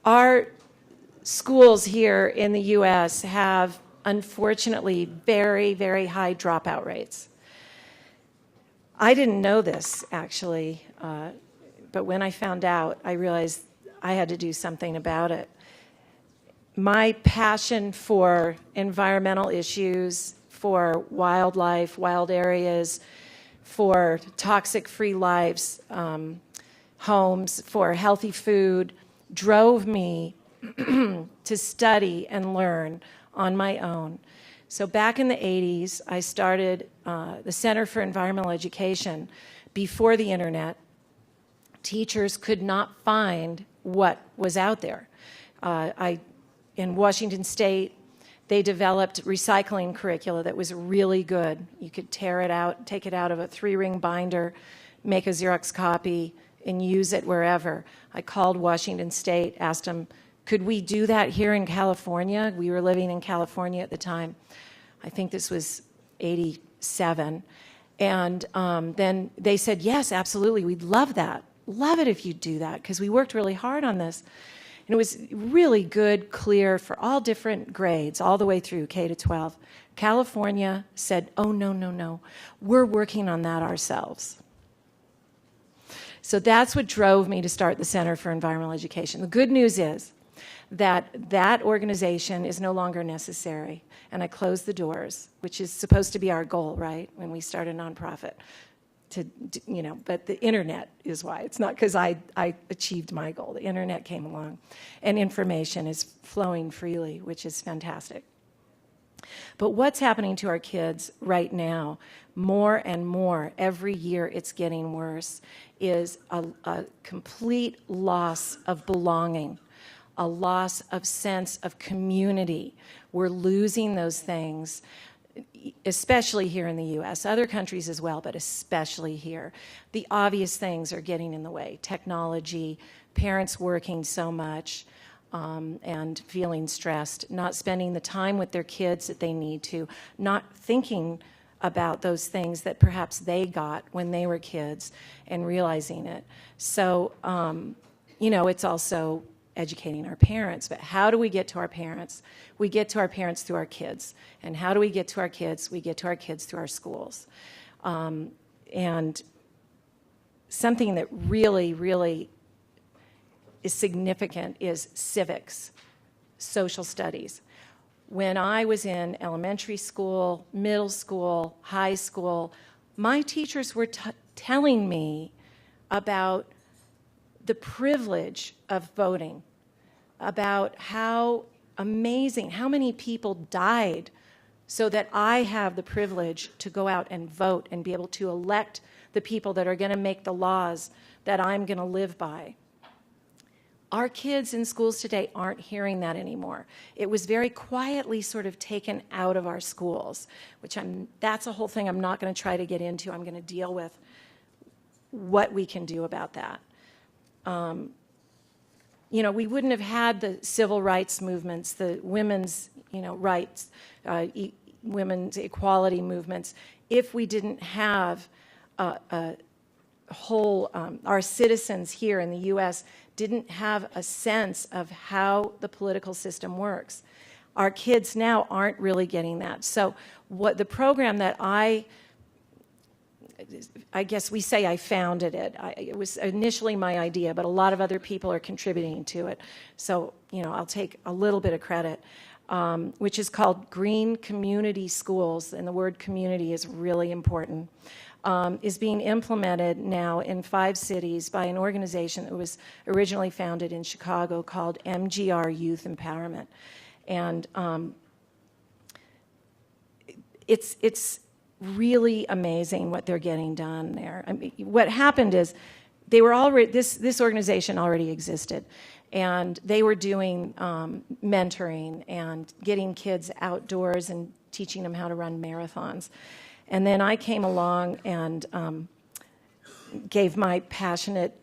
Our schools here in the U.S. have, unfortunately, very, very high dropout rates. I didn't know this, actually, but when I found out, I realized I had to do something about it. My passion for environmental issues, for wildlife, wild areas, for toxic-free lives, homes, for healthy food, drove me to study and learn on my own. So back in the 80s, I started the Center for Environmental Education. Before the internet, teachers could not find what was out there. In Washington State, they developed recycling curricula that was really good. You could tear it out, take it out of a 3-ring binder, make a Xerox copy, and use it wherever. I called Washington State, asked them, could we do that here in California? We were living in California at the time. I think this was 87. And then they said, yes, absolutely, we'd love that. Love it if you'd do that, because we worked really hard on this. And it was really good, clear for all different grades, all the way through K to 12. California said, oh, no, no, no, we're working on that ourselves. So that's what drove me to start the Center for Environmental Education. The good news is that that organization is no longer necessary, and I closed the doors, which is supposed to be our goal, right, when we start a nonprofit. But the internet is why. It's not because I achieved my goal. The internet came along, and information is flowing freely, which is fantastic. But what's happening to our kids right now, more and more, every year it's getting worse, is a complete loss of belonging, a loss of sense of community. We're losing those things, especially here in the U.S., other countries as well, but especially here. The obvious things are getting in the way. Technology, parents working so much, and feeling stressed, not spending the time with their kids that they need to, not thinking about those things that perhaps they got when they were kids and realizing it. So, it's also educating our parents. But how do we get to our parents? We get to our parents through our kids. And how do we get to our kids? We get to our kids through our schools. And something that really, really is significant is civics, social studies. When I was in elementary school, middle school, high school, my teachers were telling me about the privilege of voting, about how amazing, how many people died so that I have the privilege to go out and vote and be able to elect the people that are going to make the laws that I'm going to live by. Our kids in schools today aren't hearing that anymore. It was very quietly sort of taken out of our schools, which that's a whole thing I'm not going to try to get into. I'm going to deal with what we can do about that. We wouldn't have had the civil rights movements, the women's, rights, women's equality movements, if we didn't have a whole, our citizens here in the U.S. didn't have a sense of how the political system works. Our kids now aren't really getting that. So what the program that I guess we say I founded it. It was initially my idea, but a lot of other people are contributing to it. So, I'll take a little bit of credit, which is called Green Community Schools, and the word community is really important, is being implemented now in 5 cities by an organization that was originally founded in Chicago called MGR Youth Empowerment. And it's really amazing what they're getting done there. I mean, what happened is they were already, this organization already existed, and they were doing mentoring and getting kids outdoors and teaching them how to run marathons. And then I came along and gave my passionate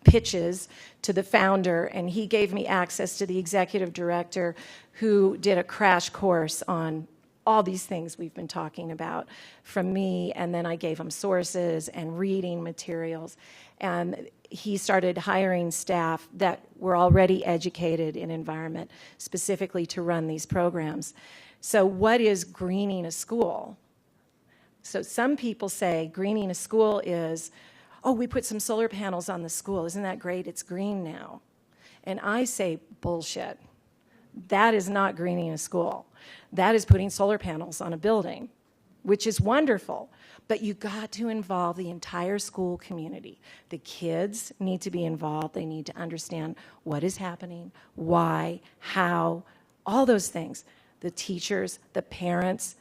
pitches to the founder, and he gave me access to the executive director, who did a crash course on all these things we've been talking about from me, and then I gave them sources and reading materials. And he started hiring staff that were already educated in environment specifically to run these programs. So what is greening a school? So some people say greening a school is, oh, we put some solar panels on the school. Isn't that great? It's green now. And I say bullshit. That is not greening a school. That is putting solar panels on a building, which is wonderful. But you got to involve the entire school community. The kids need to be involved. They need to understand what is happening, why, how, all those things. The teachers, the parents,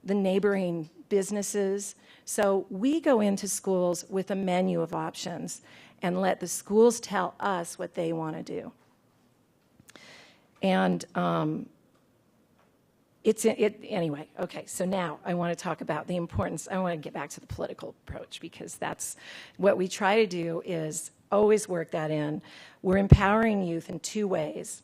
the neighboring businesses. So we go into schools with a menu of options and let the schools tell us what they want to do. And anyway, okay, so now I want to talk about the importance. I want to get back to the political approach, because that's what we try to do, is always work that in. We're empowering youth in two ways.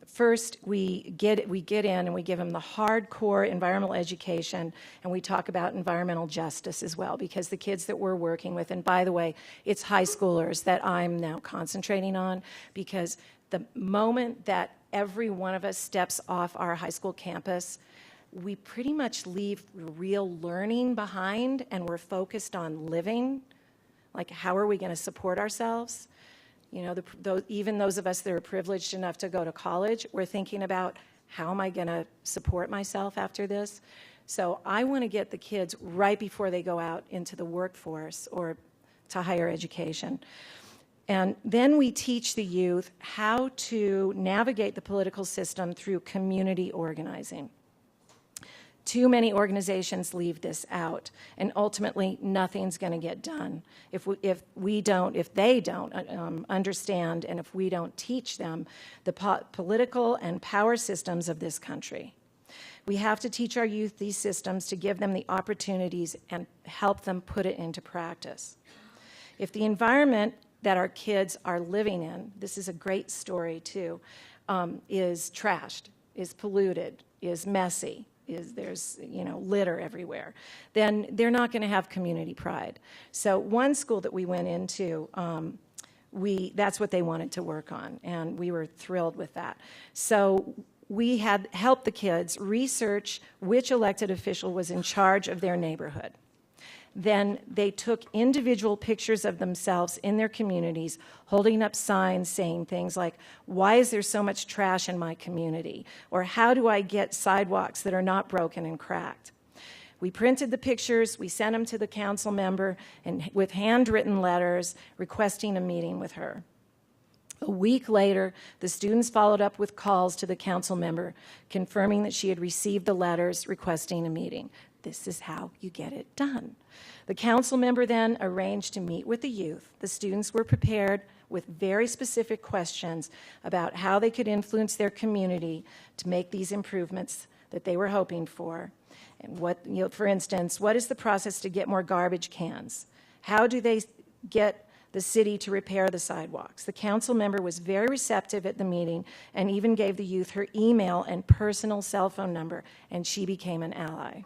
First, we get in and we give them the hardcore environmental education, and we talk about environmental justice as well, because the kids that we're working with, and by the way, it's high schoolers that I'm now concentrating on, because the moment that every one of us steps off our high school campus, we pretty much leave real learning behind, and we're focused on living. Like, how are we going to support ourselves? You know, even those of us that are privileged enough to go to college, we're thinking about, how am I going to support myself after this? So I want to get the kids right before they go out into the workforce or to higher education. And then we teach the youth how to navigate the political system through community organizing. Too many organizations leave this out, and ultimately nothing's going to get done if they don't understand, and if we don't teach them the political and power systems of this country. We have to teach our youth these systems to give them the opportunities and help them put it into practice. If the environment that our kids are living in, this is a great story too, is trashed, is polluted, is messy, there's litter everywhere, then they're not going to have community pride. So one school that we went into, that's what they wanted to work on, and we were thrilled with that. So we had helped the kids research which elected official was in charge of their neighborhood. Then they took individual pictures of themselves in their communities, holding up signs saying things like, why is there so much trash in my community? Or how do I get sidewalks that are not broken and cracked? We printed the pictures, we sent them to the council member, and with handwritten letters requesting a meeting with her. A week later, the students followed up with calls to the council member, confirming that she had received the letters requesting a meeting. This is how you get it done. The council member then arranged to meet with the youth. The students were prepared with very specific questions about how they could influence their community to make these improvements that they were hoping for. And for instance, what is the process to get more garbage cans? How do they get the city to repair the sidewalks? The council member was very receptive at the meeting and even gave the youth her email and personal cell phone number, and she became an ally.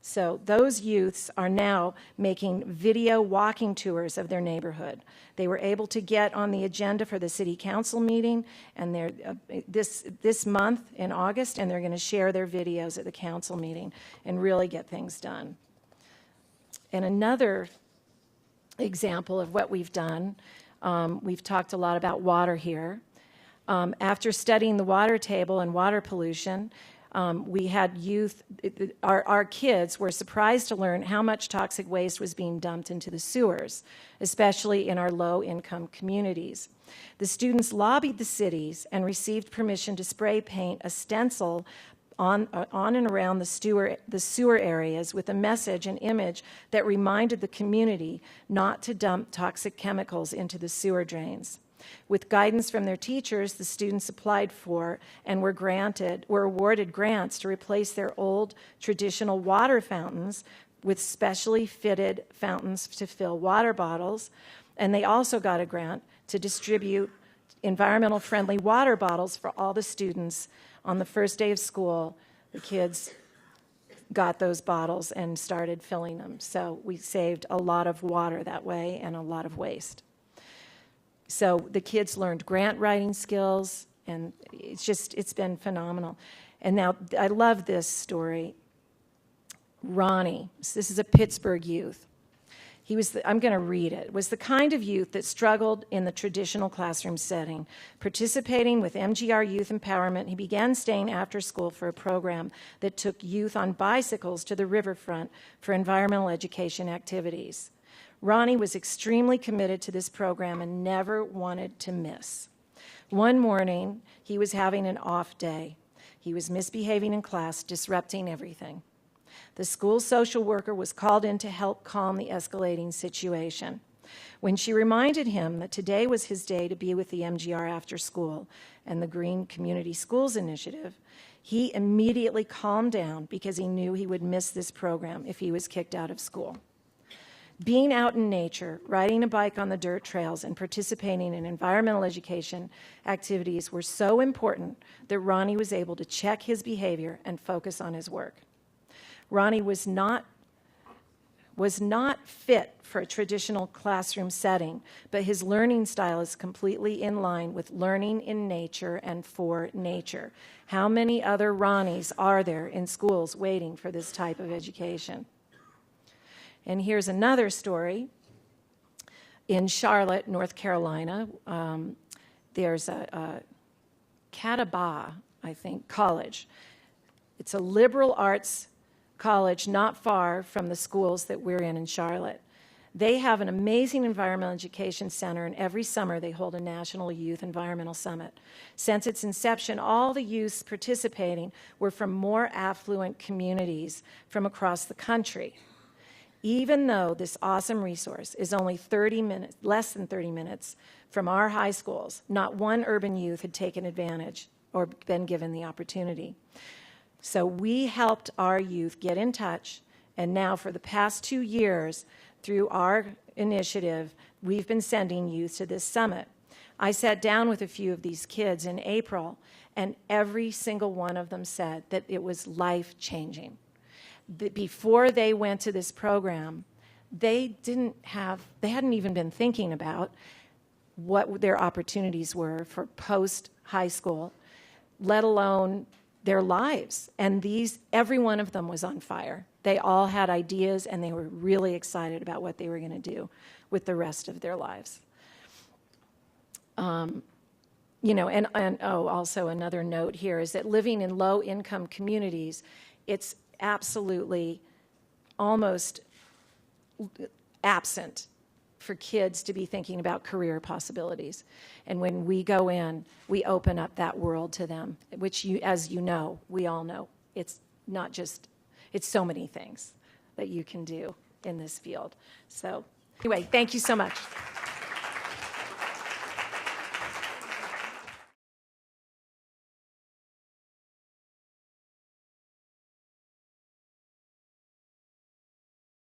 So those youths are now making video walking tours of their neighborhood. They were able to get on the agenda for the city council meeting, and they're this month in August, and they're going to share their videos at the council meeting and really get things done. And another example of what we've done, we've talked a lot about water here. After studying the water table and water pollution, we had youth, our kids were surprised to learn how much toxic waste was being dumped into the sewers, especially in our low-income communities. The students lobbied the cities and received permission to spray paint a stencil on and around the sewer areas with a message and image that reminded the community not to dump toxic chemicals into the sewer drains. With guidance from their teachers, the students applied for and were awarded grants to replace their old traditional water fountains with specially fitted fountains to fill water bottles. And they also got a grant to distribute environmental friendly water bottles for all the students on the first day of school. The kids got those bottles and started filling them. So we saved a lot of water that way and a lot of waste. So the kids learned grant writing skills, and it's been phenomenal. And now I love this story. Ronnie, this is a Pittsburgh youth. I'm going to read it, was the kind of youth that struggled in the traditional classroom setting. Participating with MGR Youth Empowerment, he began staying after school for a program that took youth on bicycles to the riverfront for environmental education activities. Ronnie was extremely committed to this program and never wanted to miss. One morning, he was having an off day. He was misbehaving in class, disrupting everything. The school social worker was called in to help calm the escalating situation. When she reminded him that today was his day to be with the MGR after school and the Green Community Schools Initiative, he immediately calmed down because he knew he would miss this program if he was kicked out of school. Being out in nature, riding a bike on the dirt trails, and participating in environmental education activities were so important that Ronnie was able to check his behavior and focus on his work. Ronnie was not fit for a traditional classroom setting, but his learning style is completely in line with learning in nature and for nature. How many other Ronnies are there in schools waiting for this type of education? And here's another story. In Charlotte, North Carolina, there's a Catawba, I think, college. It's a liberal arts college not far from the schools that we're in Charlotte. They have an amazing environmental education center, and every summer they hold a National Youth Environmental Summit. Since its inception, all the youths participating were from more affluent communities from across the country. Even though this awesome resource is only less than 30 minutes from our high schools, not one urban youth had taken advantage or been given the opportunity. So we helped our youth get in touch, and now for the past 2 years, through our initiative, we've been sending youth to this summit. I sat down with a few of these kids in April, and every single one of them said that it was life-changing. That before they went to this program, they hadn't even been thinking about what their opportunities were for post-high school, let alone their lives. And every one of them was on fire. They all had ideas, and they were really excited about what they were going to do with the rest of their lives. Also another note here is that living in low-income communities, it's absolutely almost absent for kids to be thinking about career possibilities. And when we go in, we open up that world to them, which, as you know, we all know, it's so many things that you can do in this field. So anyway, thank you so much.